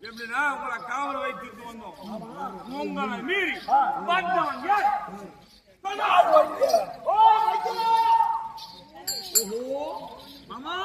எப்படின்னா உங்களை காவல் வைத்திட்டு வந்தோம். உங்களை மீறி வந்தவங்க மாமா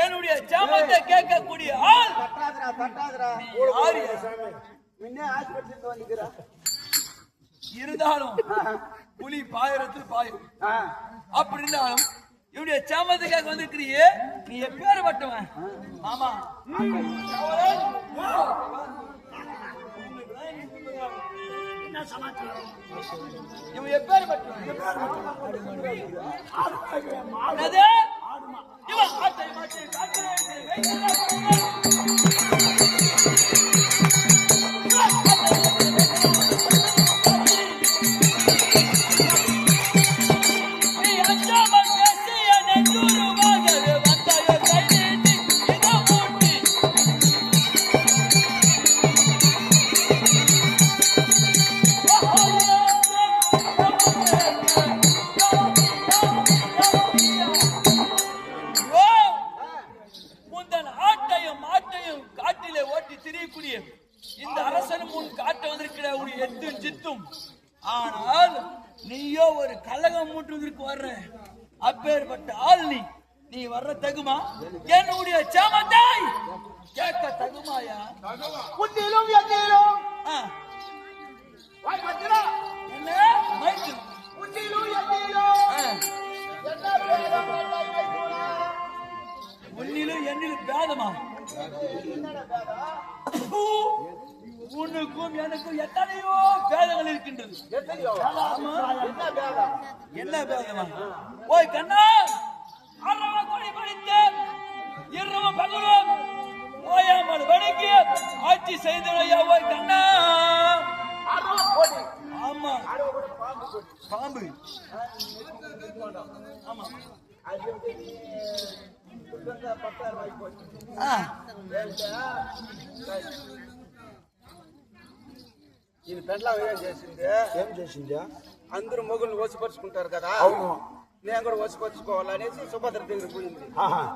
என்னுடைய ஜாமத்தை கேட்கக்கூடிய ஆள் இருந்தாலும் புலி பாயிரத்தில் பாயும். அப்படி இருந்தாலும் இவனுடைய சாமத்தை கேட்க வந்திருக்கிறியே, நீ எப்பேர் பட்டவன் மாமா? இவன் எப்பேர் பட்டவன்? இவன் ஆட்டை மாட்டை இந்த அரசன் முன் காட்ட வந்திருக்கிற ஒரு எட்டும் சித்தும். ஆனால் நீயோ ஒரு கலகம் மூட்டுவதற்கு வர்ற அப்பேற்பட்ட ஆள் நீ வர்ற தகுமா? என்னுடைய சாமத்தை கேட்க தகுமாயா? புத்திலும் எண்ணிலும் என்ன மைக்கு புத்திலும் எண்ணிலும் உன்னிலும் என்னிலும் பேதமா? உனக்கும் எனக்கும் எத்தனையோ பேதங்கள் இருக்கின்றது. என்ன பேதமா? ஓய் கண்ணா, அரவ கொடி படித்து இரவு பகலும் ஓயாமல் வணங்கி ஆட்சி செய்தவையா? ஓய் கண்ணா, ஆமா பாம்பு, ஆமா ఇది పెండ్లా ఏం చేసింది? అందరూ మొగుళ్ళు వసిపరుచుకుంటారు కదా, అవును. నేను కూడా వసిపరుచుకోవాలనేసి సుభద్ర దగ్గర పోయింది. ఆహా.